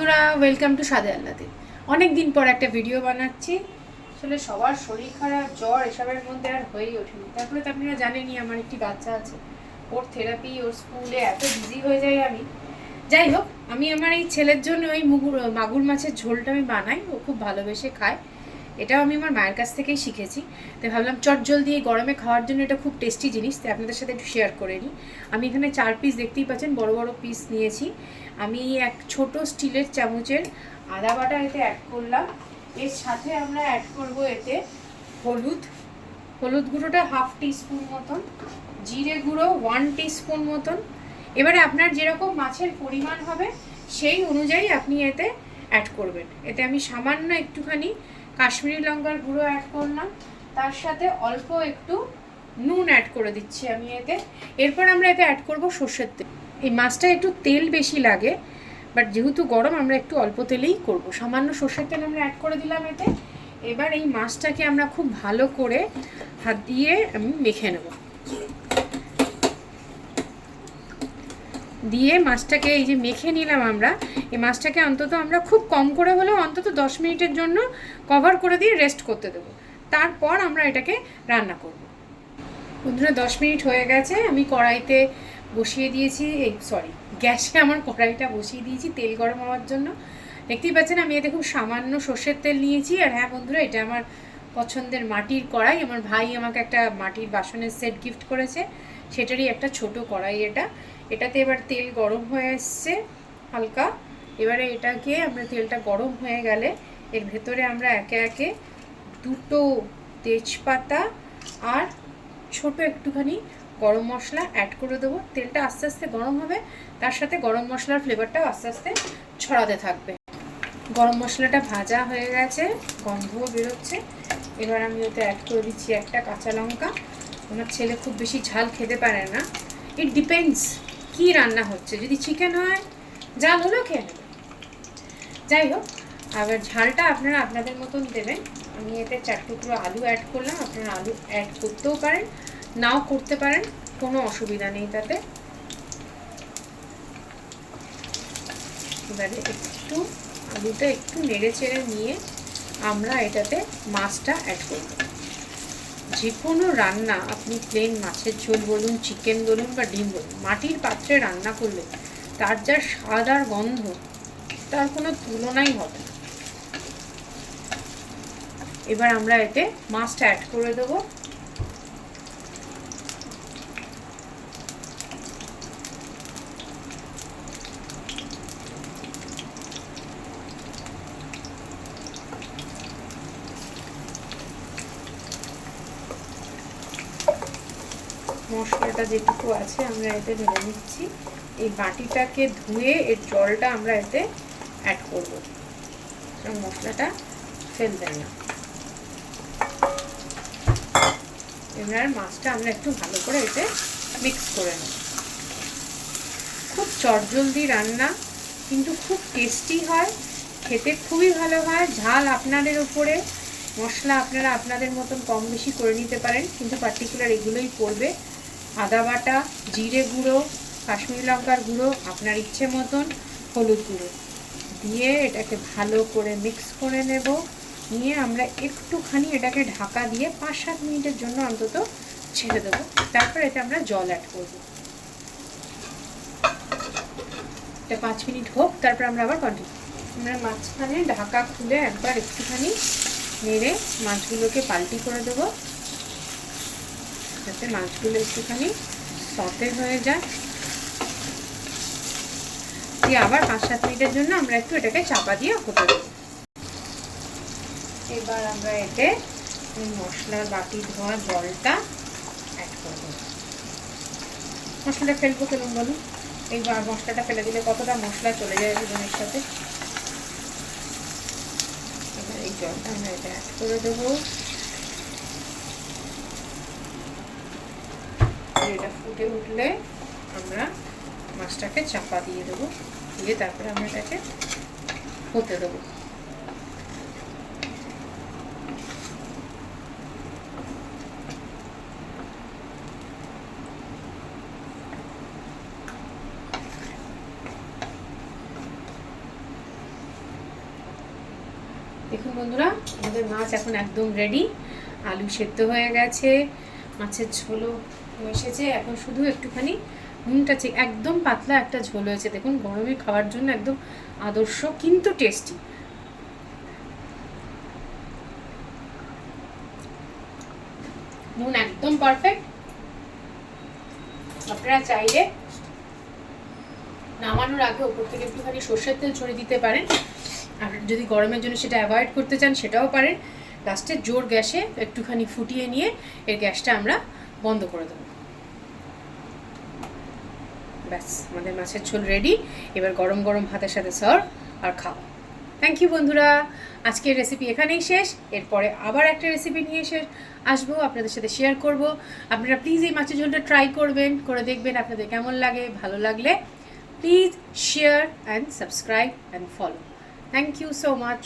বন্ধুরা, welcome to স্বাদে আহ্লাদে। অনেক দিন পর একটা ভিডিও বানাচ্ছি। আসলে সবার শরীর খারাপ, জ্বর এসবের মধ্যে আর হয়েই ওঠেনি। তারপরে তো আপনারা জানেনই আমার একটি বাচ্চা আছে, ওর থেরাপি, ওর স্কুলে এত বিজি হয়ে যাই আমি। যাই হোক, আমি আমার এই ছেলের জন্য ওই মাগুর মাছের ঝোলটা আমি বানাই, ও খুব ভালোবেসে খায়। এটাও আমি আমার মায়ের কাছ থেকেই শিখেছি। তাই ভাবলাম চটজলদি এই গরমে খাওয়ার জন্য এটা খুব টেস্টি জিনিস, তাই আপনাদের সাথে একটু শেয়ার করে নিই। আমি এখানে 4 পিস, দেখতেই পাচ্ছেন, বড় বড় পিস নিয়েছি। আমি এক ছোট স্টিলের চামচের আদা বাটা এতে অ্যাড করলাম। এর সাথে আমরা অ্যাড করব এতে হলুদ গুঁড়োটা 1/2 টিস্পুন মতন, জিরে গুঁড়ো 1 টিস্পুন মতন। এবারে আপনার যেরকম মাছের পরিমাণ হবে সেই অনুযায়ী আপনি এতে অ্যাড করবেন। এতে আমি সামান্য একটুখানি কাশ্মীরি লঙ্কার গুঁড়ো অ্যাড করলাম, তার সাথে অল্প একটু নুন অ্যাড করে দিচ্ছি আমি এতে। এরপর আমরা এতে অ্যাড করব সর্ষের তেল। এই মাছটা একটু তেল বেশি লাগে, বাট যেহেতু গরম আমরা একটু অল্প তেলেই করব। সামান্য সর্ষের তেল আমরা অ্যাড করে দিলাম এতে। এবার এই মাছটাকে আমরা খুব ভালো করে হাত দিয়ে আমি মেখে নেব। দিয়ে মাছটাকে এই যে মেখে নিলাম আমরা, এই মাছটাকে অন্তত আমরা খুব কম করে হলেও অন্তত 10 মিনিটের জন্য কভার করে দিয়ে রেস্ট করতে দেবো। তারপর আমরা এটাকে রান্না করব। বন্ধুরা, 10 মিনিট হয়ে গেছে। আমি কড়াইতে বসিয়ে দিয়েছি, গ্যাসে আমার কড়াইটা বসিয়ে দিয়েছি তেল গরম হওয়ার জন্য। দেখতেই পাচ্ছেন আমি এতে খুব সামান্য সর্ষের তেল নিয়েছি। আর হ্যাঁ বন্ধুরা, এটা আমার পছন্দের মাটির কড়াই। আমার ভাই আমাকে একটা মাটির বাসনের সেট গিফট করেছে, সেটারই একটা ছোট কড়াই এটা। এটাতে এবার তেল গরম হয়ে এসছে হালকা। এবারে এটাকে আমরা, তেলটা গরম হয়ে গেলে এর ভেতরে আমরা একে একে 2টো তেজপাতা আর ছোট একটুখানি গরম মশলা অ্যাড করে দেবো। তেলটা আস্তে আস্তে গরম হবে, তার সাথে গরম মশলার ফ্লেভারটাও আস্তে আস্তে ছড়াতে থাকবে। গরম মশলাটা ভাজা হয়ে গেছে, গন্ধও বেরোচ্ছে। এবার আমি ওতে অ্যাড করে দিচ্ছি একটা কাঁচা লঙ্কা। আমার ছেলে খুব বেশি ঝাল খেতে পারে না। ইট ডিপেন্ডস কী রান্না হচ্ছে। যদি চিকেন হয় ঝাল হলেও খেয়ে নেবে। যাই হোক, আবার ঝালটা আপনারা আপনাদের মতন দেবেন। আমি এতে 4 টুকরো আলু অ্যাড করলাম। আপনারা আলু অ্যাড করতেও পারেন, নাও করতে পারেন, কোনো অসুবিধা নেই তাতে। এবারে একটু আলুটা একটু নেড়ে চেড়ে নিয়ে আমরা এটাতে মাছটা অ্যাড করব। যে কোনো রান্না, আপনি প্লেন মাছের ঝোল বলুন, চিকেন বলুন বা ডিম বলুন, মাটির পাত্রে রান্না করলে তার যা স্বাদ আর গন্ধ, তার কোনো তুলনাই হবে না। এবার আমরা এতে মাছটা অ্যাড করে দেবো। মশলাটা যেটুকু আছে আমরা এতে ঢেলে নিচ্ছি। এই বাটিটাকে ধুয়ে এর জলটা আমরা এতে অ্যাড করবো, মশলাটা ফেলবে না। এবার মাছটা আমরা একটু ভালো করে এতে মিক্স করে নেব। খুব চটজলদি রান্না, কিন্তু খুব টেস্টি হয়, খেতে খুবই ভালো হয়। ঝাল আপনাদের উপরে, মশলা আপনারা আপনাদের মতন কম বেশি করে নিতে পারেন, কিন্তু পার্টিকুলার এগুলোই পড়বে। আদা বাটা, জিরে গুঁড়ো, কাশ্মীরি লঙ্কার গুঁড়ো, আপনার ইচ্ছে মতন হলুদ গুঁড়ো দিয়ে এটাকে ভালো করে মিক্স করে নেব। নিয়ে আমরা একটুখানি এটাকে ঢাকা দিয়ে 5-7 মিনিটের জন্য অন্তত ছেড়ে দেবো। তারপর এতে আমরা জল অ্যাড করব। এটা 5 মিনিট হোক, তারপর আমরা আবার কন্টিনিউ। আমরা মাঝখানে ঢাকা খুলে একবার একটুখানি নেড়ে মাছগুলোকে পাল্টি করে দেবো, যাতে মাছগুলো একটুখানি সতে হয়ে যায়। দিয়ে আবার 5-7 মিনিটের জন্য আমরা একটু এটাকে চাপা দিয়ে হতে দেবো। এবার আমরা এতে মশলার বাটি ধোয়া জলটা অ্যাড করবো। মশলাটা ফেলবো কেমন বলুন? এই মশলাটা ফেলে দিলে কতটা মশলা চলে যায় দুজনের সাথে। এবার এই জলটা আমরা এটা অ্যাড করে দেবো। এটা ফুটে উঠলে আমরা মাছটাকে চাপা দিয়ে দেবো, দিয়ে তারপরে আমরা এটাকে হতে দেবো। দেখুন বন্ধুরা, আমাদের মাছ এখন একদম রেডি। আলু সেদ্ধ হয়ে গেছে, মাছের ঝোলও এসেছে। এখন শুধু একটুখানি নুনটা একদম পাতলা একটা ঝোল হয়েছে। দেখুন, গরমে খাওয়ার জন্য একদম আদর্শ কিন্তু টেস্টি। নুন একদম পারফেক্ট। আপনারা চাইলে নামানোর আগে ওপর থেকে একটুখানি সর্ষের তেল ছড়িয়ে দিতে পারেন। আর যদি গরমের জন্য সেটা অ্যাভয়েড করতে চান সেটাও পারেন। লাস্টে জোর গ্যাসে একটুখানি ফুটিয়ে নিয়ে এর গ্যাসটা আমরা বন্ধ করে দেবো। ব্যাস, আমাদের মাছের ঝোল রেডি। এবার গরম গরম ভাতের সাথে সার্ভ আর খাওয়া। থ্যাংক ইউ বন্ধুরা, আজকের রেসিপি এখানেই শেষ। এরপরে আবার একটা রেসিপি নিয়ে আসবো, আপনাদের সাথে শেয়ার করব। আপনারা প্লিজ এই মাছের ঝোলটা ট্রাই করবেন, করে দেখবেন আপনাদের কেমন লাগে। ভালো লাগলে please share and subscribe and follow. Thank you so much.